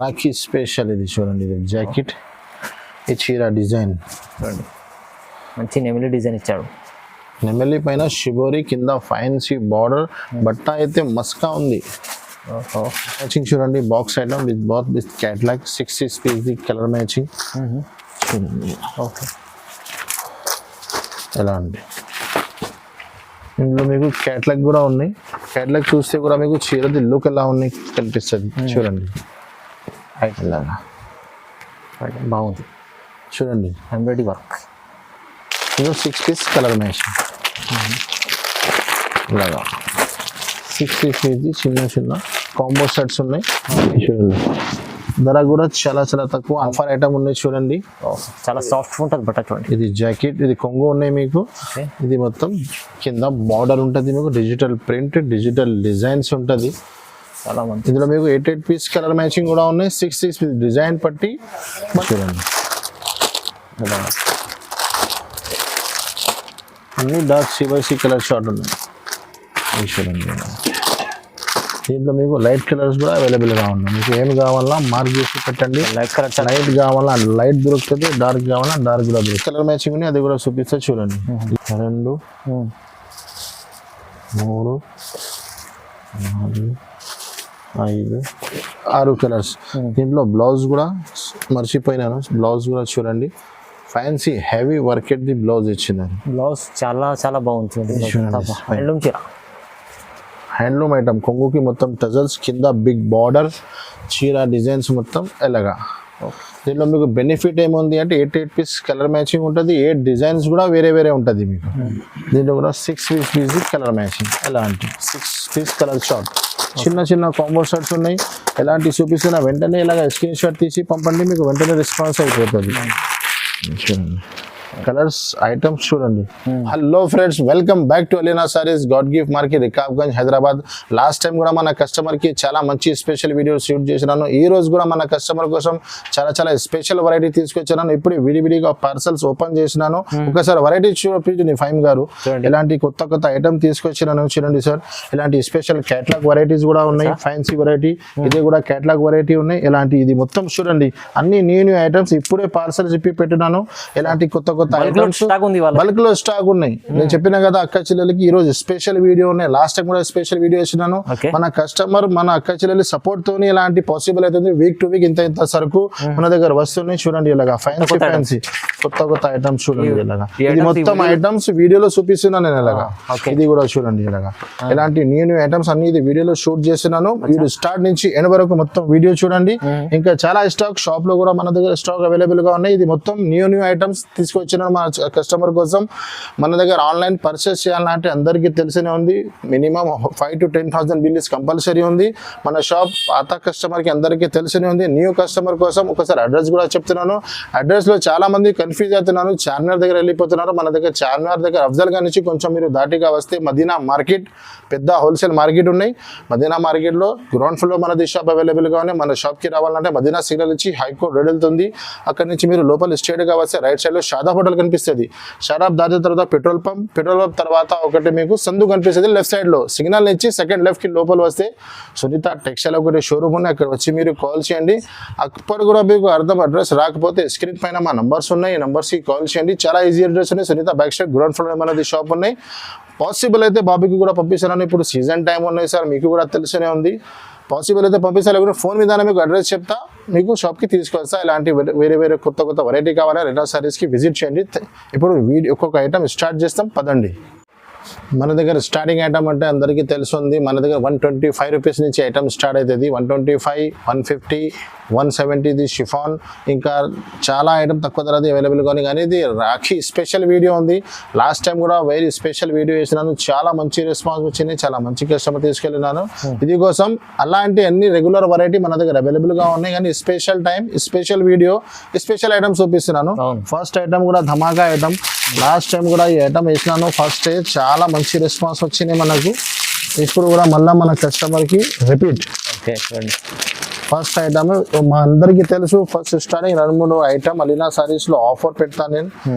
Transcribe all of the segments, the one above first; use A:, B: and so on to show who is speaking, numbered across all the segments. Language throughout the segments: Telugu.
A: రాఖీ స్పెషల్ ఇది చూడండి, ఇది జాకెట్, ఈ చీర డిజైన్
B: చూడండి, మంచి నెమిలి డిజైన్ ఇచ్చాడు.
A: నెమలి పైన షిబోరి, కింద ఫ్యాన్సీ బార్డర్, బట్ట అయితే మస్కా ఉంది. మ్యాచింగ్ చూడండి, box item with both with catalogue 6 piece the colour matching చూడండి.
B: ఓకే,
A: ఎలా అండి, ఇందులో మీకు క్యాట్లాగ్ కూడా ఉన్నాయి. క్యాట్లాగ్ చూస్తే కూడా మీకు చీరది లుక్ ఎలా ఉన్నాయి కనిపిస్తుంది చూడండి. ఇలాగా
B: బాగుంది
A: చూడండి,
B: ఎంబ్రాయిడరీ వర్క్.
A: ఇది 6 పీస్ కలర్ మ్యాచింగ్ ఇలాగా 6 పీస్ ఇది చిన్న చిన్న కాంబో సెట్స్ ఉన్నాయి చూడండి. ధర కూడా చాలా చాలా తక్కువ, ఆఫర్ ఐటమ్ ఉన్నాయి చూడండి.
B: చాలా సాఫ్ట్ ఉంటుంది బట్ట చూడండి.
A: ఇది జాకెట్, ఇది కొంగు ఉన్నాయి మీకు. ఇది మొత్తం కింద బార్డర్ ఉంటుంది మీకు, డిజిటల్ ప్రింట్, డిజిటల్ డిజైన్స్ ఉంటుంది
B: చాలా మంది.
A: ఇందులో మీకు 8 పీస్ కలర్ మ్యాచింగ్ కూడా ఉన్నాయి. 6 పీస్ డిజైన్ పట్టి చూడండి, అన్ని డార్క్ CYC కలర్ షార్ట్ ఉన్నాయి చూడండి. దీంట్లో మీకు లైట్ కలర్స్ కూడా అవైలబుల్గా ఉన్నాయి. మీకు ఏమి కావాలన్నా మార్క్ చేసి పెట్టండి.
B: లైట్ కలర్,
A: లైట్ కావాలా లైట్ దొరుకుతుంది, డార్క్ కావాలా డార్క్ కూడా దొరుకుతుంది. కలర్ మ్యాచింగ్ ఉన్నాయి, అది కూడా చూపిస్తే చూడండి. 2 3 4 5 6 కలర్స్. దీంట్లో బ్లౌజ్ కూడా మర్చిపోయినాను, బ్లౌజ్ కూడా చూడండి. ఫ్యాన్సీ హెవీ వర్క్ ది బ్లౌజ్ ఇచ్చినారు.
B: బ్లౌజ్ చాలా చాలా బాగుంటుంది. హ్యాండ్లూమ్ చీర,
A: హ్యాండ్లూమ్ ఐటమ్, కొంగుకి మొత్తం టజల్స్, కింద బిగ్ బార్డర్, చీర డిజైన్స్ మొత్తం ఎలాగా. దీంట్లో మీకు బెనిఫిట్ ఏముంది అంటే 8 పీస్ కలర్ మ్యాచింగ్ ఉంటుంది, 8 డిజైన్స్ కూడా వేరే వేరే ఉంటుంది మీకు. దీంట్లో కూడా 6 పీస్ కలర్ మ్యాచింగ్, ఎలాంటి 6 పీస్ కలర్ షార్ట్, చిన్న చిన్న కాంబో షర్ట్స్ ఉన్నాయి. ఎలాంటి చూపిస్తున్నా వెంటనే ఇలాగ స్క్రీన్ షాట్ తీసి పంపండి, మీకు వెంటనే రెస్పాన్స్ అయిపోతుంది. చూడండి కలర్స్ ఐటమ్స్ చూడండి. Hello friends, welcome back to Alina saris, God gift market, Rikabganj, Hyderabad. Last time కూడా మన కస్టమర్కి చాలా మంచి స్పెషల్ వీడియో షూట్ చేసినాను. ఈ రోజు కూడా మన కస్టమర్ కోసం చాలా చాలా స్పెషల్ వెరైటీ తీసుకొచ్చినాను. ఇప్పుడు విడివిడిగా పార్సల్స్ ఓపెన్ చేసినాను. ఒకసారి వెరైటీ చూడండి ఫైమ్ గారు, ఇలాంటి కొత్త కొత్త ఐటమ్ తీసుకొచ్చినాను చూడండి సార్. ఇలాంటి స్పెషల్ క్యాట్లాగ్ వెరైటీస్ కూడా ఉన్నాయి, ఫ్యాన్సీ వెరైటీ, ఇది కూడా క్యాట్లాగ్ వెరైటీ ఉన్నాయి. ఇలాంటి ఇది మొత్తం చూడండి, అన్ని న్యూ ఐటమ్స్ ఇప్పుడే పార్సల్ చెప్పి పెట్టినాను. ఇలాంటి కొత్త బల్క్ లో స్టాక్ ఉన్నాయి. నేను చెప్పినా కదా అక్క చెల్లెలకి ఈ రోజు స్పెషల్ వీడియో ఉన్నాయి. లాస్ట్ టైం కూడా స్పెషల్ వీడియో ఇచ్చినాను. మన కస్టమర్ మన అక్క చెల్లెలి సపోర్ట్ తోని ఇలాంటి పాసిబుల్ అవుతుంది. వీక్ టు వీక్ ఇంత ఇంత సరుకు మన దగ్గర వస్తున్నాయి చూడండి. ఇలాగా ఫ్యాన్సీ కొత్త ఐటమ్స్ చూడండి. ఇలాగా ఇది మొత్తం ఐటమ్స్ వీడియోలో చూపిస్తున్నాను నేను. ఇలాగా ఇది కూడా చూడండి. ఇలాగా ఇలాంటి న్యూ ఐటమ్స్ అన్ని ఇది వీడియోలో షూట్ చేస్తున్నాను. వీడియో స్టార్ట్ నుంచి ఎండ్ వరకు మొత్తం వీడియో చూడండి. ఇంకా చాలా స్టాక్ షాప్ లో కూడా మన దగ్గర స్టాక్ అవైలబుల్ గా ఉన్నాయి. ఇది మొత్తం న్యూ ఐటమ్స్ తీసుకొచ్చిన మన కస్టమర్ కోసం. మన దగ్గర ఆన్లైన్ పర్చేస్ చేయాలంటే అందరికీ తెలిసినే ఉంది, మినిమం 5,000 to 10,000 బిల్ కంపల్సరీ ఉంది. మన షాప్ పాత కస్టమర్ కి అందరికీ తెలిసినే ఉంది. న్యూ కస్టమర్ కోసం ఒకసారి అడ్రస్ కూడా చెప్తున్నాను. అడ్రస్ లో చాలా మంది కన్ఫ్యూజ్ అవుతున్నారు, చార్మినార్ దగ్గర వెళ్ళిపోతున్నారు. మన దగ్గర చార్మినార్ దగ్గర అఫ్జల్ గా నుంచి కొంచెం మీరు దాటిగా వస్తే మదీనా మార్కెట్, పెద్ద హోల్సేల్ మార్కెట్ ఉన్నాయి. మదీనా మార్కెట్ లో గ్రౌండ్ ఫ్లోర్ మనది షాప్ అవైలబుల్ గా ఉన్నాయి. మన షాప్ కి రావాలంటే మదీనా సిగ్నల్ నుంచి హైకోర్ట్ రోడ్ వెళ్తుంది. అక్కడ నుంచి మీరు లోపల స్ట్రేట్ గా వస్తే రైట్ సైడ్ లో షాదాబ్ హోటల్ కనిపిస్తుంది. షాదాబ్ దాటిన తర్వాత పెట్రోల్ పంప్ తర్వాత ఒకటి మీకు సందు కనిపిస్తుంది. లెఫ్ట్ సైడ్ లో సిగ్నల్ నుంచి సెకండ్ లెఫ్ట్ కి లోపల వస్తే సునీత టెక్స్టైల్ ఒకటి షోరూమ్ ఉంది. అక్కడ వచ్చి మీరు కాల్ చేయండి. అప్పుడు కూడా మీకు అడ్రస్ రాకపోతే స్క్రీన్ పైన మా నంబర్స్ ఉన్నాయి, ఈ నంబర్స్ కి కాల్ చేయండి. చాలా ఈజీ అడ్రస్ ఉన్నాయి. Sunitha back side ground floor మనది షాప్ ఉన్నాయి. పాసిబుల్ అయితే బాబీకి కూడా పంపిస్తున్నాను. ఇప్పుడు సీజన్ టైం ఉన్నాయి సార్, మీకు కూడా తెలిసినే ఉంది. పాసిబుల్ అయితే పంపిస్తా, లేకపోతే ఫోన్ మీద మీకు అడ్రస్ చెప్తా, మీకు షాప్కి తీసుకొస్తా. ఇలాంటి వేరే వేరే కొత్త వెరైటీ కావాలా రెనా సారీస్కి విజిట్ చేయండి. ఇప్పుడు ఒక్కొక్క ఐటమ్ స్టార్ట్ చేస్తాం పదండి. మన దగ్గర స్టార్టింగ్ ఐటమ్ అంటే అందరికీ తెలుస్తుంది. మన దగ్గర 125 రూపీస్ నుంచి ఐటమ్ స్టార్ట్ అవుతుంది. 125, 150, 170 ఇది షిఫాన్. ఇంకా చాలా ఐటమ్ తక్కువ ధరది అవైలబుల్గా ఉంది. కానీ ఇది రాఖీ స్పెషల్ వీడియో ఉంది. లాస్ట్ టైం కూడా వెరీ స్పెషల్ వీడియో చేసినాను. చాలా మంచి రెస్పాన్స్ వచ్చింది, చాలా మంచి కస్టమర్ తీసుకెళ్ళినాను. ఇది కోసం అలాంటి అన్ని రెగ్యులర్ వెరైటీ మన దగ్గర అవైలబుల్గా ఉన్నాయి. కానీ special time, special video, special item చూపిస్తున్నాను. ఫస్ట్ ఐటమ్ కూడా ధమాకా ఐటమ్. లాస్ట్ టైం కూడా ఈ ఐటమ్ వేసినాను. ఫస్ట్ చాలా మంచి రెస్పాన్స్ వచ్చింది మనకు. ఇప్పుడు కూడా మళ్ళీ మన కస్టమర్కి రిపీట్. ఫస్ట్ ఐటమ్ మా అందరికీ తెలుసు. First starting 2-3 item Alina Sarees లో ఆఫర్ పెడతాను నేను.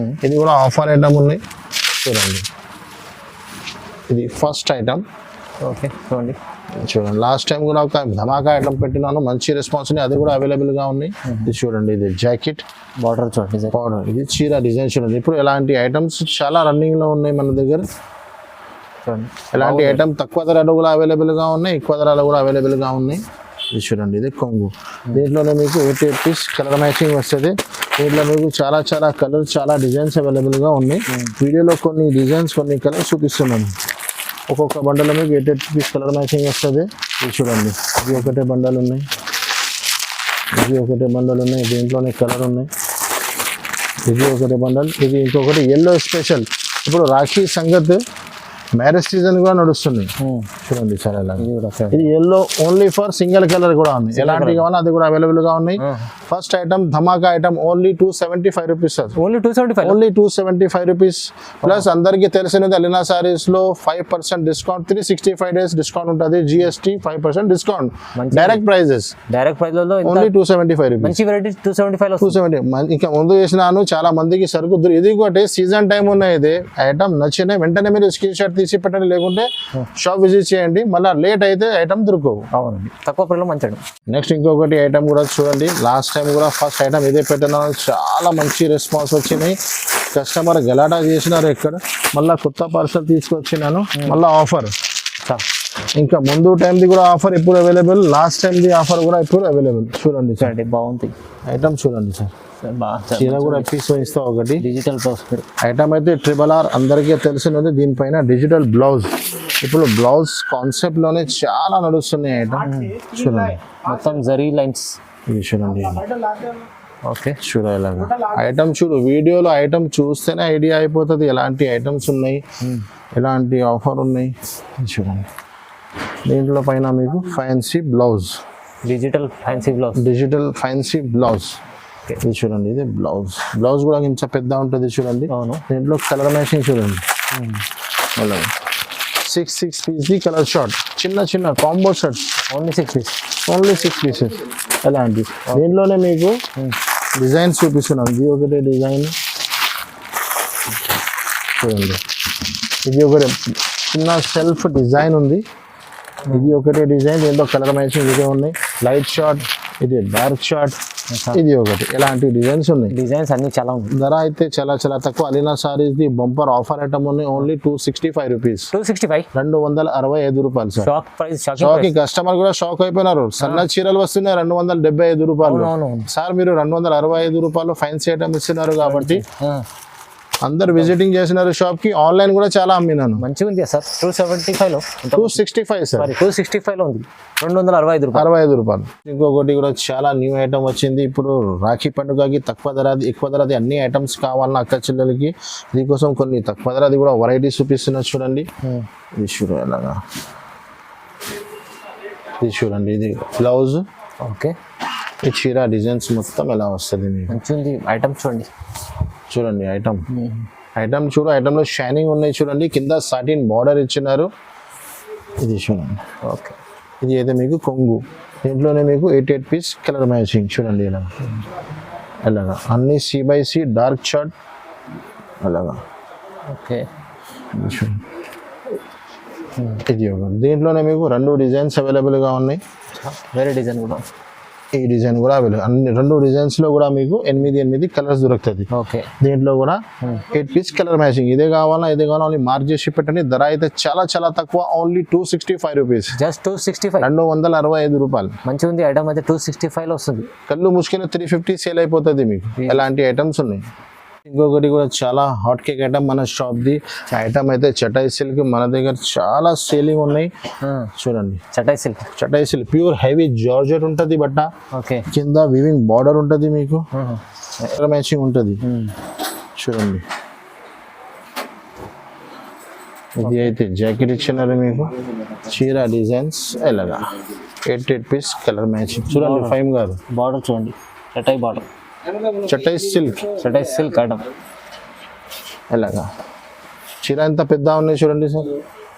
A: ఇది కూడా ఆఫర్ ఐటమ్ ఉన్నాయి చూడండి. ఇది ఫస్ట్ ఐటమ్.
B: ఓకే చూడండి,
A: చూడండి లాస్ట్ టైం కూడా ఒక ధమాకా ఐటమ్ పెట్టినాను, మంచి రెస్పాన్స్ ఉంది, అది కూడా అవైలబుల్గా ఉన్నాయి. ఇది చూడండి, ఇది జాకెట్
B: బార్డర్ చూడండి
A: పౌడర్, ఇది చీర డిజైన్ చూడండి. ఇప్పుడు ఇలాంటి ఐటమ్స్ చాలా రన్నింగ్లో ఉన్నాయి మన దగ్గర.
B: చూడండి
A: ఇలాంటి ఐటమ్ తక్కువ ధరలో కూడా అవైలబుల్గా ఉన్నాయి, ఎక్కువ ధరలో కూడా అవైలబుల్గా ఉన్నాయి. ఇది చూడండి, ఇది కొంగు. దీంట్లోనే మీకు 8 పీస్ కలర్ మ్యాచింగ్ వస్తుంది. దీంట్లో మీకు చాలా చాలా కలర్స్, చాలా డిజైన్స్ అవైలబుల్గా ఉన్నాయి. వీడియోలో కొన్ని డిజైన్స్, కొన్ని కలర్స్ చూపిస్తున్నాను. ఒక్కొక్క బండలో మీకు 8 పీస్ కలర్ మ్యాచింగ్ వస్తుంది. ఇది చూడండి, ఇది ఒకటే బండలు ఉన్నాయి, ఇది ఒకటే బండలు ఉన్నాయి, దీంట్లోనే కలర్ ఉన్నాయి. ఇది ఒకటే బండల్, ఇది ఇంకొకటి ఎల్లో స్పెషల్. ఇప్పుడు రాఖీ సంగత్ మ్యారేజ్ సీజన్ కూడా నడుస్తుంది. చూడండి సార్, ఎలా ఇది yellow only for single colour కూడా ఉంది. ఎలాంటి కావాలో అది కూడా అవైలబుల్ గా ఉన్నాయి. ఫస్ట్ ఐటమ్ ధమాకా item only 275 rupees sir.
B: Only
A: 275 rupees. Plus అందరికీ తెలిసినది అలీనా సారీస్ లో 5% డిస్కౌంట్, 365 డేస్ డిస్కౌంట్ ఉంటుంది. GST 5% discount. Direct prices only 275 rupees.
B: మంచి వెరైటీ 270.
A: ఇంకా ముందు చేసినాను, చాలా మందికి సరుకు ఇది ఒకటి సీజన్ టైం ఉన్నాయి. ఇది ఐటమ్ నచ్చినాయి వెంటనే మీరు స్క్రీన్ షాట్ తీసి పెట్టండి, లేకుంటే షాప్ విజిట్ చేయండి. మళ్ళీ లేట్ అయితే ఐటమ్ దొరకవు.
B: అవునండి, తక్కువ ప్రైస్లో మంచి.
A: నెక్స్ట్ ఇంకొకటి ఐటమ్ కూడా చూడండి. లాస్ట్ టైం కూడా ఫస్ట్ ఐటమ్ ఇదే పెట్టినాను, చాలా మంచి రెస్పాన్స్ వచ్చినాయి. కస్టమర్ గలాటా చేసినారు ఇక్కడ. మళ్ళీ కొత్త పార్సల్ తీసుకొచ్చినాను, మళ్ళీ ఆఫర్. ఇంకా ముందు టైంది కూడా ఆఫర్ ఇప్పుడు అవైలబుల్, లాస్ట్ టైంది ఆఫర్ కూడా ఇప్పుడు అవైలబుల్. చూడండి సార్,
B: బాగుంది
A: ఐటమ్ చూడండి సార్. చీర కూడా పీస్ ఇస్తా ఒకటి.
B: డిజిటల్ బ్లౌజ్
A: ఐటమ్ అయితే RRR అందరికీ తెలిసినది. దీనిపైన డిజిటల్ బ్లౌజ్. ఇప్పుడు బ్లౌజ్ కాన్సెప్ట్ లోనే చాలా నడుస్తున్నాయి ఐటమ్. చూడండి
B: మొత్తం జరీ లైన్స్.
A: ఇది చూడండి,
B: ఓకే
A: చూడాలి ఐటమ్. చూడు వీడియోలో ఐటమ్ చూస్తేనే ఐడియా అయిపోతుంది ఎలాంటి ఐటమ్స్ ఉన్నాయి, ఎలాంటి ఆఫర్ ఉన్నాయి. చూడండి, దీంట్లో పైన మీకు fancy blouse,
B: digital
A: fancy blouse. ఇది చూడండి, ఇది బ్లౌజ్ కూడా కొంచెం పెద్ద ఉంటుంది. చూడండి,
B: అవును.
A: దీంట్లో కలర్ మ్యాచింగ్ చూడండి. అలాగే 6 పీస్ కలర్ షార్ట్, చిన్న కాంబో షర్ట్స్. Only 6 pieces. ఎలాంటి దీంట్లోనే మీకు డిజైన్స్ చూపిస్తున్నాం. ఇది ఒకటే డిజైన్ చూడండి, ఇది ఒకటి చిన్న సెల్ఫ్ డిజైన్ ఉంది. ఇది ఒకటే డిజైన్, దీంట్లో కలర్ మ్యాచింగ్ ఇదే ఉన్నాయి. లైట్ షార్ట్, ఇది డార్క్ షార్ట్, ఇది ఒకటి. ఎలాంటి డిజైన్స్ ఉన్నాయి,
B: డిజైన్స్ అన్ని చాలా ఉన్నాయి.
A: ధర అయితే చాలా చాలా తక్కువ. అలీనా సారీస్ ది బంపర్ ఆఫర్ ఐటమ్ ఉన్నాయి. Only 265 rupees. 265 రూపాయలు సార్. షాక్ కస్టమర్ కూడా షాక్ అయిపోయినారు. సన్న చీరలు వస్తున్నాయి 275 రూపాయలు. సార్ మీరు 265 రూపాయలు ఫ్యాన్సీ ఐటమ్ ఇస్తున్నారు కాబట్టి అందరు విజిటింగ్ చేసినారు షాప్ కి. ఆన్లైన్ కూడా చాలా అమ్మినాను.
B: మంచిగా ఉంది సార్. 275
A: 265 సార్.
B: 265 ఉంది. 265
A: రూపాయలు. ఇంకొకటి కూడా చాలా న్యూ ఐటమ్ వచ్చింది. ఇప్పుడు రాఖీ పండుగకి తక్కువ ధరది, ఎక్కువ ధరది అన్ని ఐటమ్స్ కావాలన్న అక్క చెల్లెలకి. దీనికోసం కొన్ని తక్కువ ధరది కూడా వెరైటీస్ చూపిస్తున్నారు. చూడండి, ఇది చూడండి ఎలాగా. ఇది చూడండి, ఇది బ్లౌజ్.
B: ఓకే,
A: ఈ చీర డిజైన్స్ మొత్తం ఎలా వస్తుంది మీకు.
B: మంచిగా ఐటమ్
A: చూడండి ఐటమ్ చూడు. ఐటమ్ లో షైనింగ్ ఉన్నాయి చూడండి. కింద సాటిన్ బార్డర్ ఇచ్చినారు. ఇది చూడండి,
B: ఓకే.
A: ఇది అయితే మీకు కొంగు. దీంట్లోనే మీకు 8 పీస్ కలర్ మ్యాచింగ్. చూడండి ఎలాగా అన్ని C/C డార్క్ షార్ట్ అలాగా.
B: ఓకే,
A: ఇది ఒకటి. దీంట్లోనే మీకు 2 డిజైన్స్ అవైలబుల్గా ఉన్నాయి.
B: వేరే డిజైన్ కూడా,
A: ఈ డిజైన్ కూడా అవైలబుల్. అన్ని 2 డిజైన్స్ లో కూడా మీకు 8 కలర్స్ దొరుకుతుంది.
B: ఓకే,
A: దీంట్లో కూడా 8 పీస్ కలర్ మ్యాచింగ్. ఇదే కావాలా ఓన్లీ మార్క్ చేసి పెట్టండి. ధర అయితే చాలా చాలా తక్కువ. Only 265 rupees.
B: జస్ట్ 265.
A: 265 రూపాయలు.
B: మంచిగా ఉంది ఐటమ్ అయితే. 265 లో వస్తుంది.
A: కళ్ళు ముసుకిన 350 సేల్ అయిపోతుంది మీకు. ఎలాంటి ఐటమ్స్ ఉన్నాయి. ఇంకొకటి కూడా చాలా హాట్ కేక్ ఐటమ్ మన షాప్ ది ఐటమ్ అయితే చటాయి సిల్క్. మన దగ్గర చాలా సేలింగ్ ఉన్నాయి. చూడండి, చటాయి సిల్క్ ప్యూర్ హెవీ జార్జెట్ ఉంటుంది బట్ట.
B: ఓకే,
A: కింద వివింగ్ బార్డర్ ఉంటుంది మీకు. మ్యాచింగ్ ఉంటుంది. చూడండి, ఇది అయితే జాకెట్ ఇచ్చినారు మీకు. చీర డిజైన్స్ ఎలాగా 8 పీస్ కలర్ మ్యాచింగ్. చూడండి ఫైమ్ గారు,
B: బార్డర్ చూడండి, చటాయి బార్డర్.
A: చటాయి సిల్క్ ఐటమ్ ఎలాగా. చీర ఎంత పెద్ద ఉన్నాయి చూడండి సార్.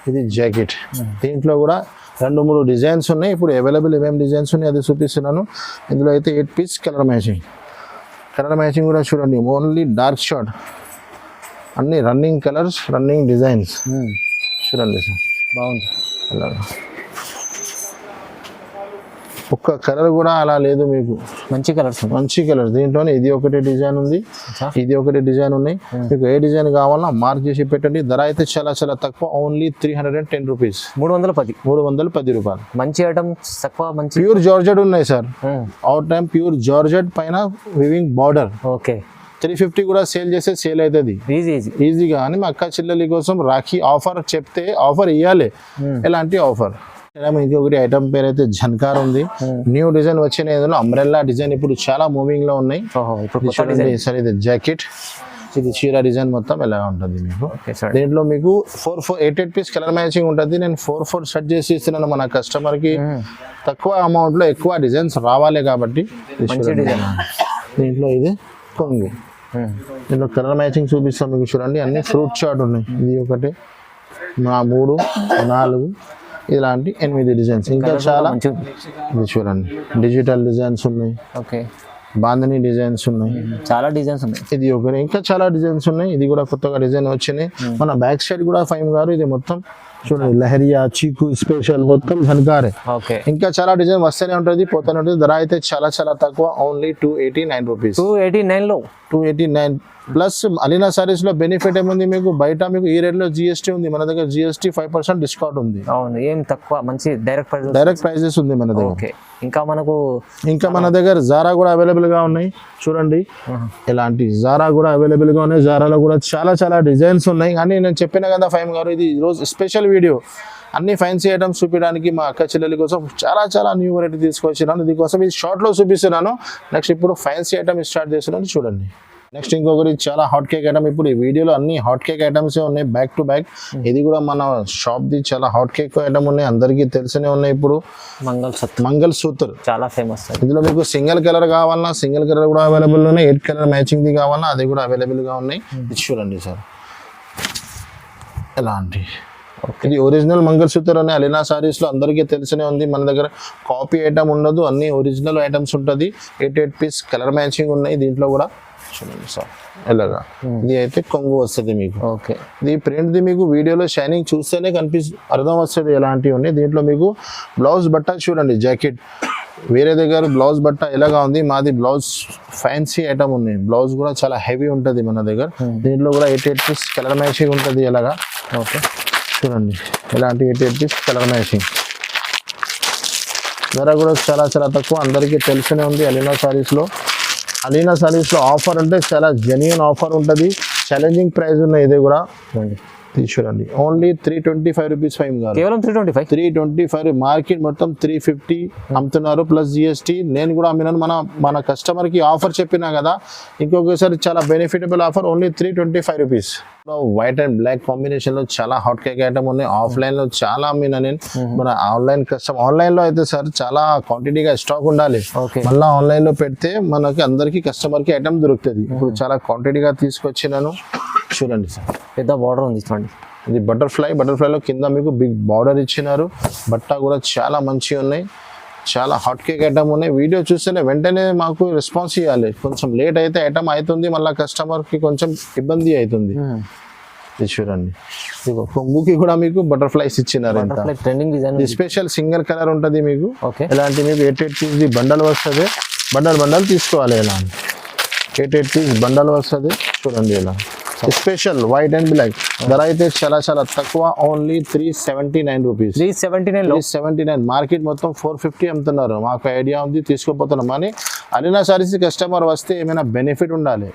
A: ఇది జాకెట్. దీంట్లో కూడా 2-3 డిజైన్స్ ఉన్నాయి. ఇప్పుడు అవైలబుల్ ఏమేమి డిజైన్స్ ఉన్నాయి అది చూపిస్తున్నాను. ఇందులో అయితే 8 పీస్ కలర్ మ్యాచింగ్ కూడా చూడండి. ఓన్లీ డార్క్ షార్ట్, అన్ని రన్నింగ్ కలర్స్, రన్నింగ్ డిజైన్స్. చూడండి సార్,
B: బాగుంది.
A: అలాగా ఒక్క కలర్ కూడా అలా లేదు మీకు,
B: మంచి కలర్స్ ఉన్నాయి.
A: మంచి కలర్. దీంట్లోనే ఇది ఒకటి డిజైన్ ఉంది, ఇది ఒకటి డిజైన్ ఉన్నాయి. మీకు ఏ డిజైన్ కావాలన్నా మార్క్ చేసి పెట్టండి. ధర అయితే చాలా చాలా తక్కువ, ఓన్లీ 310 రూపీస్, 310 రూపాయలు.
B: మంచి ఐటమ్స్ తక్కువ, మంచి
A: ప్యూర్ జార్జెట్ ఉన్నాయి sir. Out time pure georgette పైన వివింగ్ బార్డర్.
B: ఓకే,
A: 350 కూడా సేల్ చేస్తే సేల్ అవుతుంది ఈజీగా. అని మా అక్క చెల్లెలి కోసం రాఖీ ఆఫర్ చెప్తే ఆఫర్ ఇవ్వాలి. ఎలాంటి ఆఫర్? ఇంకొకటి ఐటమ్ పేరు అయితే జన్కార్ ఉంది. న్యూ డిజైన్ వచ్చిన ఏదైనా అంబ్రెల్లా డిజైన్ ఇప్పుడు చాలా మూవింగ్ లో ఉన్నాయి. సార్ ఇది జాకెట్, ఇది చీర డిజైన్ మొత్తం ఎలా ఉంటుంది మీకు. దీంట్లో మీకు 8 పీస్ కలర్ మ్యాచింగ్ ఉంటుంది. నేను 4 సెట్ చేసి ఇస్తున్నాను మన కస్టమర్ కి. తక్కువ అమౌంట్ లో ఎక్కువ డిజైన్స్ రావాలి కాబట్టి. దీంట్లో ఇది కొంగు, దీంట్లో కలర్ మ్యాచింగ్ చూపిస్తాం మీకు. చూడండి అన్ని ఫ్రూట్ చాట్ ఉన్నాయి. ఇది ఒకటి, 3, 4 ఇలాంటి 8 డిజైన్స్. ఇంకా చాలా ఇది చూడండి, డిజిటల్ డిజైన్స్ ఉన్నాయి.
B: ఓకే,
A: బాంధనీ డిజైన్స్ ఉన్నాయి,
B: చాలా డిజైన్స్ ఉన్నాయి.
A: ఇది ఒకటి, ఇంకా చాలా డిజైన్స్ ఉన్నాయి. ఇది కూడా కొత్తగా డిజైన్ వచ్చినాయి. మన బ్యాక్ సైడ్ కూడా ఫైమ్ గారు ఇది మొత్తం చూడండి, లహరియా, చీకు స్పెషల్ మొత్తం ఝన్కారే.
B: ఓకే,
A: ఇంకా చాలా డిజైన్ వస్తూనే ఉంటుంది, పోతూనే ఉంటుంది. ధర అయితే చాలా చాలా తక్కువ, only 289 rupees. 289 plus Alina Sarees లో బెనిఫిట్ ఏముంది మీకు, బయట మీకు ఈ రేట్ లో GST ఉంది, మన దగ్గర GST 5% డిస్కౌంట్ ఉంది.
B: అవును, ఏం తక్కువ, మంచి
A: డైరెక్ట్ ప్రైజెస్ ఉంది మన దగ్గర.
B: ఓకే, ఇంకా
A: మన దగ్గర జారా కూడా అవైలబుల్ గా ఉన్నాయి. చూడండి ఇలాంటి జారా కూడా అవైలబుల్ గా ఉన్నాయి. జారాలో కూడా చాలా చాలా డిజైన్స్ ఉన్నాయి. కానీ నేను చెప్పిన కదా ఫైమ్ గారు, ఇది ఈరోజు స్పెషల్ వీడియో. అన్ని ఫ్యాన్సీ ఐటమ్స్ చూపించడానికి మా అక్క చెల్లెల కోసం చాలా చాలా న్యూ వెరైటీ తీసుకొచ్చినాను. దీనికోసం ఇది షార్ట్ లో చూపిస్తున్నాను. నెక్స్ట్ ఇప్పుడు ఫ్యాన్సీ ఐటమ్ స్టార్ట్ చేస్తున్నాను, చూడండి. నెక్స్ట్ ఇంకొకటి చాలా హాట్ కేక్ ఐటమ్. ఇప్పుడు ఈ వీడియోలో అన్ని హాట్ కేక్ ఐటమ్స్ ఉన్నాయి, బ్యాక్ టు బ్యాక్. ఇది కూడా మన షాప్ ది చాలా హాట్ కేక్ ఐటమ్ ఉన్నాయి, అందరికీ తెలిసినే ఉన్నాయి. ఇప్పుడు మంగళ సూత్ర చాలా ఫేమస్. ఇందులో మీకు సింగిల్ కలర్ కావాలన్నా సింగిల్ కలర్ కూడా అవైలబుల్ ఉన్నాయి, 8 కలర్ మ్యాచింగ్ ది కావాలన్నా అది కూడా అవైలబుల్ గా ఉన్నాయి. ఇది చూడండి సార్ ఎలాంటి. ఇది ఒరిజినల్ మంగళసూత్ర అని అలీనా సారీస్ లో అందరికీ తెలిసినే ఉంది. మన దగ్గర కాపీ ఐటమ్ ఉండదు, అన్ని ఒరిజినల్ ఐటమ్స్ ఉంటుంది. 8 పీస్ కలర్ మ్యాచింగ్ ఉన్నాయి. దీంట్లో కూడా చూడండి సార్ ఎలాగా. ఇది అయితే కొంగు వస్తుంది మీకు. ఓకే, ఇది ప్రింట్ ది మీకు వీడియోలో షైనింగ్ చూస్తేనే అర్థం వస్తుంది ఎలాంటివి ఉన్నాయి. దీంట్లో మీకు బ్లౌజ్ బట్ట చూడండి, జాకెట్ వేరే దగ్గర బ్లౌజ్ బట్ట ఎలాగా ఉంది, మాది బ్లౌజ్ ఫ్యాన్సీ ఐటమ్ ఉన్నాయి. బ్లౌజ్ కూడా చాలా హెవీ ఉంటుంది మన దగ్గర. దీంట్లో కూడా 8 పీస్ కలర్ మ్యాచింగ్ ఉంటుంది ఎలాగా. ఓకే, చూడండి ఇలాంటి 8 పీస్ కలర్ మ్యాచింగ్. ధర కూడా చాలా చాలా తక్కువ, అందరికీ తెలిసినే ఉంది. అలీనా సారీస్ లో ఆఫర్ అంటే చాలా జెన్యూన్ ఆఫర్ ఉంటుంది. ఛాలెంజింగ్ ప్రైస్ ఉన్నాయి. ఇది కూడా చూడండి, ఓన్లీ 325 రూపీస్. ఫైవ్ గారు కేవలం 325. మార్కెట్ మొత్తం 350 అమ్ముతున్నారు ప్లస్ GST. నేను కూడా అమ్మినాను. మన కస్టమర్ కి ఆఫర్ చెప్పినా కదా, ఇంకొకసారి చాలా benefitable offer, only 325 rupees. White and black combination లో చాలా హాట్ కేక్ ఐటమ్ ఉన్నాయి. ఆఫ్లైన్ లో చాలా అమ్మినా నేను. మన ఆన్లైన్ లో అయితే సార్ చాలా క్వాంటిటీగా స్టాక్ ఉండాలి. మళ్ళీ ఆన్లైన్ లో పెడితే మనకి అందరికి కస్టమర్ కి ఐటమ్ దొరుకుతుంది. ఇప్పుడు చాలా క్వాంటిటీగా తీసుకొచ్చినాను. చూడండి సార్
B: పెద్ద బార్డర్ ఉంది. చూడండి
A: ఇది బటర్ఫ్లైలో కింద మీకు బిగ్ బార్డర్ ఇచ్చినారు. బట్ట కూడా చాలా మంచిగా ఉన్నాయి, చాలా హాట్ కేక్ ఐటమ్ ఉన్నాయి. వీడియో చూస్తేనే వెంటనే మాకు రెస్పాన్స్ ఇవ్వాలి. కొంచెం లేట్ అయితే ఐటమ్ అవుతుంది, మళ్ళీ కస్టమర్ కి కొంచెం ఇబ్బంది అవుతుంది. ఇది చూడండి, కొంగుకి కూడా మీకు బటర్ఫ్లైస్ ఇచ్చినారు.
B: Trending design,
A: special single colour ఉంటుంది మీకు. ఇలాంటి మీకు 8 పీస్ బండల్ వస్తుంది. బండల్ తీసుకోవాలి. ఇలా 8 పీస్ బండల్ వస్తుంది. చూడండి ఇలా స్పెషల్ వైట్ అండ్ బ్లాక్. ధర అయితే చాలా చాలా తక్కువ, ఓన్లీ 379 రూపీస్. 379. మార్కెట్ మొత్తం 450 అమ్ముతున్నారు. మాకు ఐడియా ఉంది, తీసుకోపోతున్నాం. కానీ అలీనా సారీస్ కస్టమర్ వస్తే ఏమైనా బెనిఫిట్ ఉండాలి.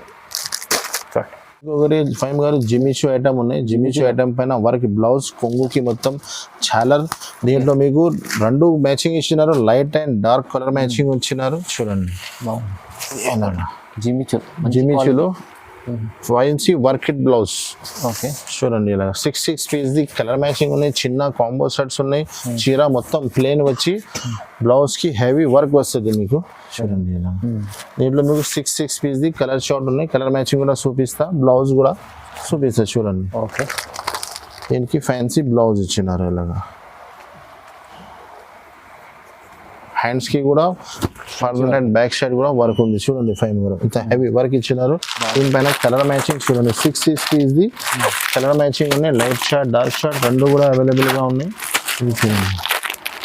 A: ఇంకొకటి ఫైమ్ గారు జిమిచూ ఐటమ్ ఉన్నాయి. జిమిచూ ఐటమ్ పైన వర్క్ బ్లౌజ్, కొంగుకి మొత్తం ఛాలర్. దీంట్లో మీకు 2 మ్యాచింగ్ ఇచ్చినారు, light and dark colour matching ఇచ్చినారు. చూడండి జిమిచూలో ఫ్యాన్సీ వర్క్ బ్లౌజ్. ఓకే, చూడండి ఇలా 6 పీస్ ది కలర్ మ్యాచింగ్ ఉన్నాయి. చిన్న కాంబో సెట్స్ ఉన్నాయి. చీర మొత్తం ప్లేన్ వచ్చి బ్లౌజ్ కి హెవీ వర్క్ వస్తుంది మీకు. చూడండి ఇలా దీంట్లో మీకు 6 పీస్ ది కలర్ షార్ట్ ఉన్నాయి. కలర్ మ్యాచింగ్ కూడా చూపిస్తా, బ్లౌజ్ కూడా చూపిస్తా. చూడండి ఓకే, దీనికి ఫ్యాన్సీ బ్లౌజ్ ఇచ్చినారు. ఇలాగా హ్యాండ్స్ కి కూడా ఫ్రంట్ అండ్ బ్యాక్ సైడ్ కూడా వర్క్ ఉంది. చూడండి ఫైవ్ గారు ఇంత హెవీ వర్క్ ఇచ్చినారు. దీనిపైన కలర్ మ్యాచింగ్ చూడండి 6 పీస్ ది కలర్ మ్యాచింగ్ ఉన్నాయి. లైట్ షార్ట్, డార్క్ షార్ట్ 2 కూడా అవైలబుల్ గా ఉన్నాయి. ఇది చూడండి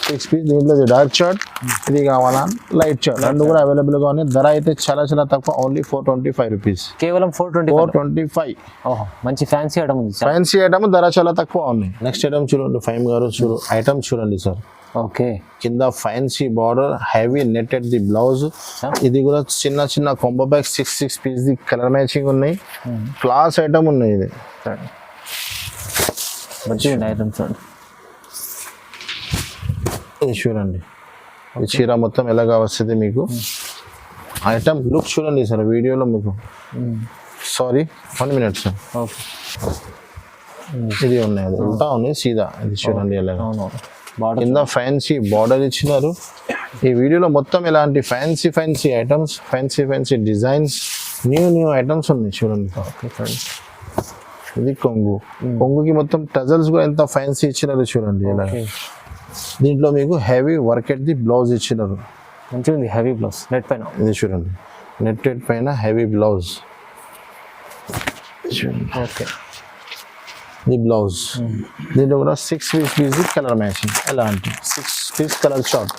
A: 6 పీస్. దీంట్లో డార్క్ షర్ట్ ఇది కావాలా లైట్ షర్ట్ రెండు కూడా అవైలబుల్గా ఉన్నాయి. ధర అయితే చాలా చాలా తక్కువ, ఓన్లీ 425 రూపీస్.
B: కేవలం
A: 425.
B: ఓహో, మంచి ఫ్యాన్సీ ఐటమ్ ఉంది సార్.
A: ఫ్యాన్సీ ఐటమ్ ధర చాలా తక్కువ ఉన్నాయి. నెక్స్ట్ ఐటమ్ చూడండి ఫైమ్ గారు, ఐటమ్ చూడండి సార్.
B: ఓకే,
A: కింద fancy border, heavy netted the blouse. ఇది కూడా చిన్న చిన్న combo bag 6 piece the colour matching ఉన్నాయి. క్లాస్ ఐటమ్ ఉన్నాయి. ఇది
B: మంచి ఐటమ్ చూడండి.
A: ఇది చూడండి, ఈ చీర మొత్తం ఎలాగా వస్తుంది మీకు. ఐటమ్ లుక్ చూడండి సార్ వీడియోలో మీకు. Sorry 1 minute sir.
B: ఓకే,
A: ఇది ఉన్నాయి, అది ఉల్టా ఉన్నాయి సీదా. ఇది చూడండి ఎలాగా
B: బార్డర్
A: కింద ఫ్యాన్సీ బార్డర్ ఇచ్చినారు. ఈ వీడియోలో మొత్తం ఇలాంటి fancy items, fancy designs, new items ఉన్నాయి చూడండి.
B: ఓకే ఫ్రెండ్స్,
A: ఇది కొంగుకి మొత్తం టజల్స్ కూడా ఎంత ఫ్యాన్సీ ఇచ్చినారు చూడండి ఇలా. దీంట్లో మీకు హెవీ వర్క్ ది బ్లౌజ్ ఇచ్చినారు.
B: మంచిగా ఉంది, హెవీ బ్లౌజ్ నెట్ పైన.
A: ఇది చూడండి, నెట్టెడ్ పైన heavy blouse.
B: Okay,
A: the blouse. దీంట్లో కూడా 6 పీస్ కలర్ మ్యాచింగ్. ఎలాంటి 6 పీస్ కలర్ షార్ట్,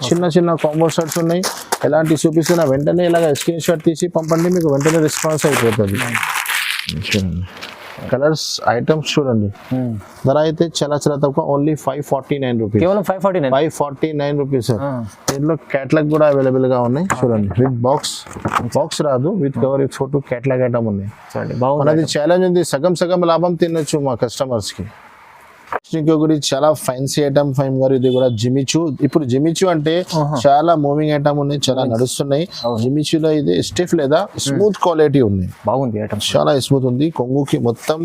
A: చిన్న కాంబో షర్ట్స్ ఉన్నాయి. ఎలాంటి చూపిస్తున్నా వెంటనే ఇలాగ స్క్రీన్ షాట్ తీసి పంపండి, మీకు వెంటనే రెస్పాన్స్ అయిపోతుంది. చూడండి కలర్స్ ఐటమ్స్ చూడండి. ధర అయితే చాలా చాలా తక్కువ, ఓన్లీ 549 రూపీస్.
B: కేవలం 549
A: రూపీస్ సార్. దీంట్లో క్యాటలాగ్ కూడా అవైలబుల్ గా ఉన్నాయి చూడండి. విత్ బాక్స్ రాదు, with cover, with photo catalogue item ఉన్నాయి. మనది ఛాలెంజ్ ఉంది, సగం లాభం తినొచ్చు మా కస్టమర్స్ కి. ఇంకొకటి చాలా ఫ్యాన్సీ ఐటమ్ ఫైమ్ గారు. ఇది కూడా జిమిచూ. ఇప్పుడు జిమిచూ అంటే చాలా మూవింగ్ ఐటమ్ ఉన్నాయి, చాలా నడుస్తున్నాయి. జిమిచూలో ఇది స్టిఫ్ లేదా స్మూత్ క్వాలిటీ ఉన్నాయి.
B: బాగుంది ఐటమ్,
A: చాలా స్మూత్ ఉంది. కొంగుకి మొత్తం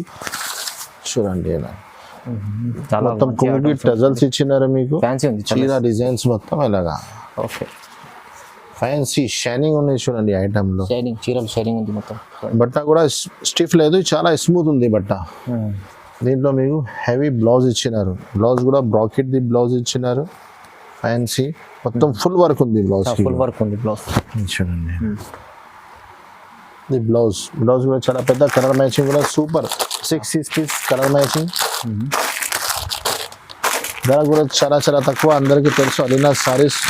A: చూడండి ఇలా మొత్తం కొంగుకి టజల్స్ ఇచ్చినారు మీకు. చీర డిజైన్స్ మొత్తం ఇలాగా.
B: ఓకే,
A: ఫ్యాన్సీ షైనింగ్ ఉన్నాయి చూడండి ఐటమ్ లో.
B: చీరలు షైనింగ్ ఉంది మొత్తం.
A: బట్ట కూడా స్టిఫ్ లేదు, చాలా స్మూత్ ఉంది బట్ట. దీంట్లో మీకు హెవీ బ్లౌజ్ ఇచ్చినారు. బ్లౌజ్ కూడా బ్రాకెట్ ది బ్లౌజ్ ఇచ్చినారు. ఫ్యాన్సీ మొత్తం ఫుల్ వర్క్ ఉంది బ్లౌజ్.
B: ఫుల్ వర్క్ ఉంది బ్లౌజ్
A: చూడండి. ది బ్లౌజ్ కూడా చాలా పెద్ద కలర్ మ్యాచింగ్ కూడా సూపర్. 6 piece colour matching. ధర కూడా చాలా చాలా తక్కువ. అందరికీ తెలుసు అలీనా సారీస్